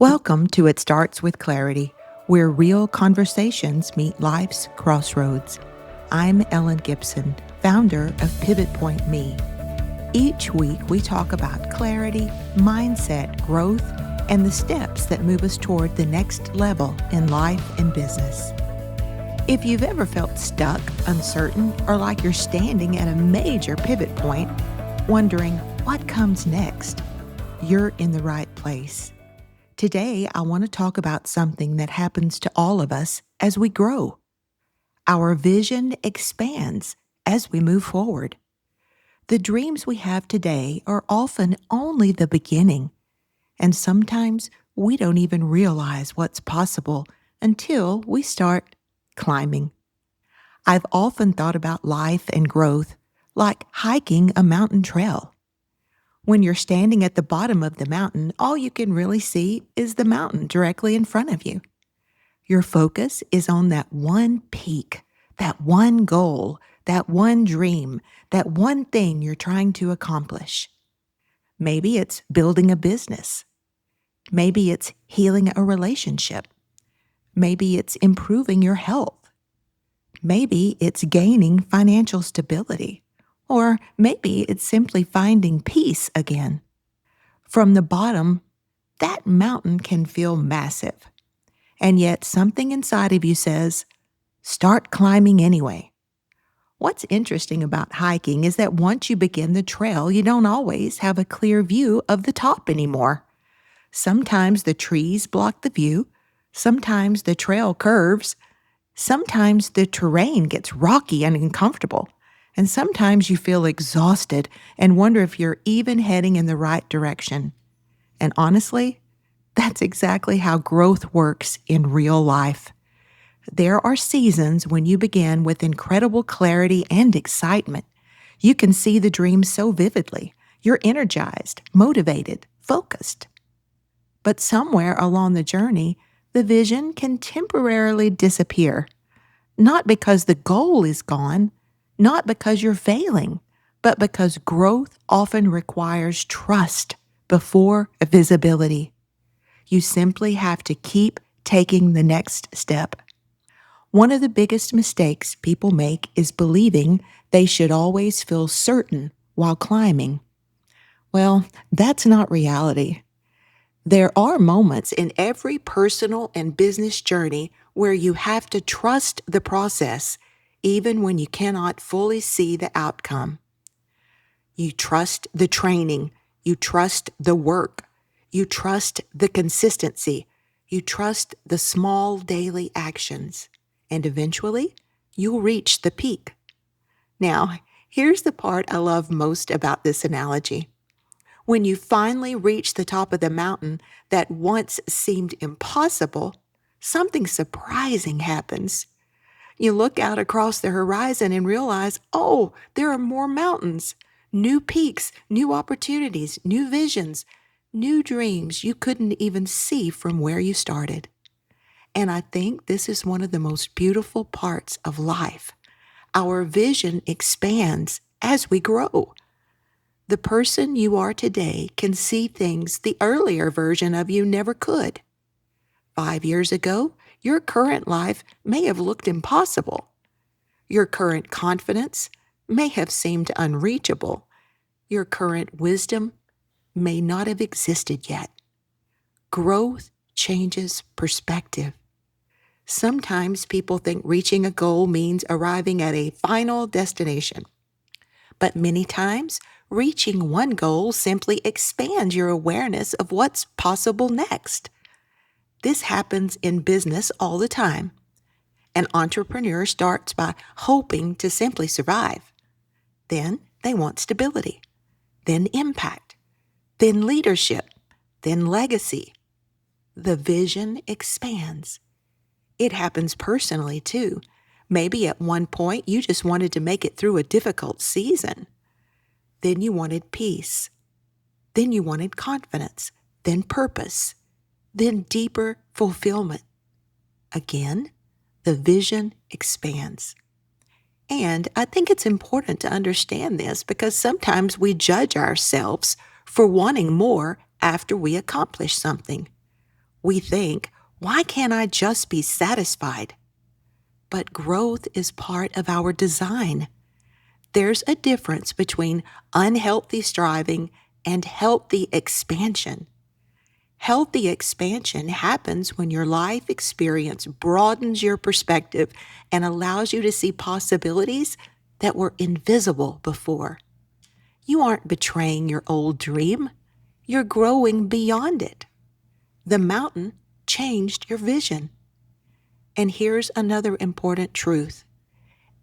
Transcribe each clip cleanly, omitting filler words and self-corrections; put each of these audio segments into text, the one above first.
Welcome to It Starts with Clarity, where real conversations meet life's crossroads. I'm Ellen Gibson, founder of Pivot Point Me. Each week, we talk about clarity, mindset, growth, and the steps that move us toward the next level in life and business. If you've ever felt stuck, uncertain, or like you're standing at a major pivot point, wondering what comes next, you're in the right place. Today, I want to talk about something that happens to all of us as we grow. Our vision expands as we move forward. The dreams we have today are often only the beginning, and sometimes we don't even realize what's possible until we start climbing. I've often thought about life and growth like hiking a mountain trail. When you're standing at the bottom of the mountain, all you can really see is the mountain directly in front of you. Your focus is on that one peak, that one goal, that one dream, that one thing you're trying to accomplish. Maybe it's building a business. Maybe it's healing a relationship. Maybe it's improving your health. Maybe it's gaining financial stability. Or maybe it's simply finding peace again. From the bottom, that mountain can feel massive. And yet something inside of you says, start climbing anyway. What's interesting about hiking is that once you begin the trail, you don't always have a clear view of the top anymore. Sometimes the trees block the view. Sometimes the trail curves. Sometimes the terrain gets rocky and uncomfortable. And sometimes you feel exhausted and wonder if you're even heading in the right direction. And honestly, that's exactly how growth works in real life. There are seasons when you begin with incredible clarity and excitement. You can see the dream so vividly. You're energized, motivated, focused. But somewhere along the journey, the vision can temporarily disappear. Not because the goal is gone, not because you're failing, but because growth often requires trust before visibility. You simply have to keep taking the next step. One of the biggest mistakes people make is believing they should always feel certain while climbing. Well, that's not reality. There are moments in every personal and business journey where you have to trust the process even when you cannot fully see the outcome. You trust the training. You trust the work. You trust the consistency. You trust the small daily actions. And eventually, you'll reach the peak. Now, here's the part I love most about this analogy. When you finally reach the top of the mountain that once seemed impossible, something surprising happens. You look out across the horizon and realize, oh, there are more mountains, new peaks, new opportunities, new visions, new dreams you couldn't even see from where you started. And I think this is one of the most beautiful parts of life. Our vision expands as we grow. The person you are today can see things the earlier version of you never could. 5 years ago, your current life may have looked impossible. Your current confidence may have seemed unreachable. Your current wisdom may not have existed yet. Growth changes perspective. Sometimes people think reaching a goal means arriving at a final destination. But many times, reaching one goal simply expands your awareness of what's possible next. This happens in business all the time. An entrepreneur starts by hoping to simply survive. Then they want stability, then impact, then leadership, then legacy. The vision expands. It happens personally too. Maybe at one point you just wanted to make it through a difficult season. Then you wanted peace. Then you wanted confidence, then purpose, then deeper fulfillment. Again, the vision expands. And I think it's important to understand this because sometimes we judge ourselves for wanting more after we accomplish something. We think, why can't I just be satisfied? But growth is part of our design. There's a difference between unhealthy striving and healthy expansion. Healthy expansion happens when your life experience broadens your perspective and allows you to see possibilities that were invisible before. You aren't betraying your old dream. You're growing beyond it. The mountain changed your vision. And here's another important truth.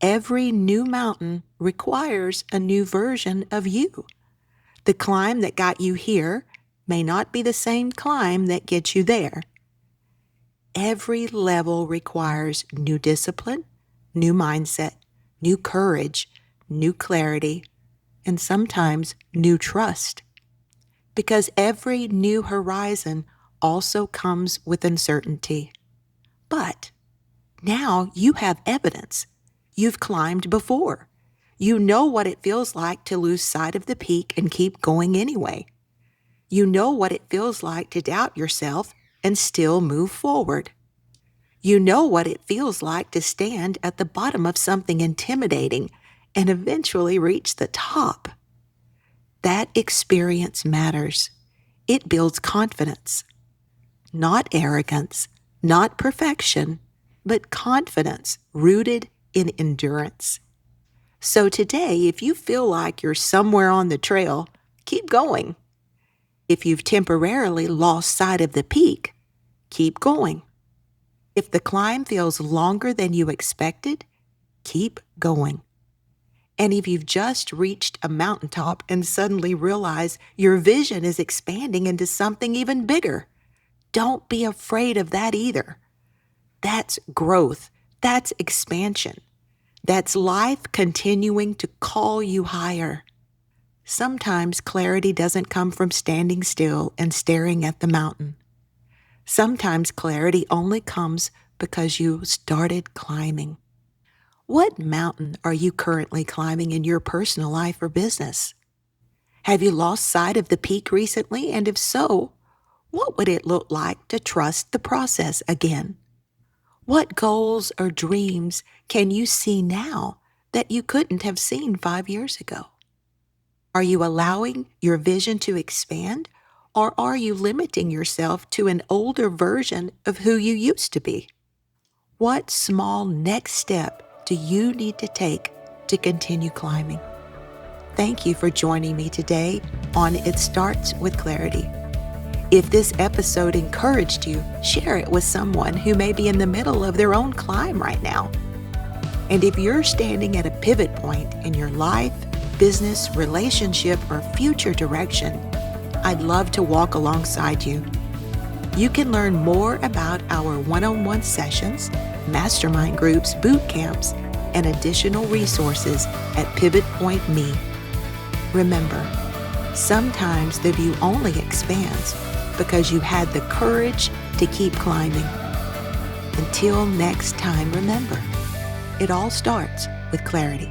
Every new mountain requires a new version of you. The climb that got you here may not be the same climb that gets you there. Every level requires new discipline, new mindset, new courage, new clarity, and sometimes new trust. Because every new horizon also comes with uncertainty. But now you have evidence. You've climbed before. You know what it feels like to lose sight of the peak and keep going anyway. You know what it feels like to doubt yourself and still move forward. You know what it feels like to stand at the bottom of something intimidating and eventually reach the top. That experience matters. It builds confidence. Not arrogance, not perfection, but confidence rooted in endurance. So today, if you feel like you're somewhere on the trail, keep going. If you've temporarily lost sight of the peak, keep going. If the climb feels longer than you expected, keep going. And if you've just reached a mountaintop and suddenly realize your vision is expanding into something even bigger, don't be afraid of that either. That's growth. That's expansion. That's life continuing to call you higher. Sometimes clarity doesn't come from standing still and staring at the mountain. Sometimes clarity only comes because you started climbing. What mountain are you currently climbing in your personal life or business? Have you lost sight of the peak recently? And if so, what would it look like to trust the process again? What goals or dreams can you see now that you couldn't have seen 5 years ago? Are you allowing your vision to expand, or are you limiting yourself to an older version of who you used to be? What small next step do you need to take to continue climbing? Thank you for joining me today on It Starts with Clarity. If this episode encouraged you, share it with someone who may be in the middle of their own climb right now. And if you're standing at a pivot point in your life, business, relationship, or future direction, I'd love to walk alongside you. You can learn more about our one-on-one sessions, mastermind groups, boot camps, and additional resources at Pivot Point Me. Remember, sometimes the view only expands because you had the courage to keep climbing. Until next time, remember, it all starts with clarity.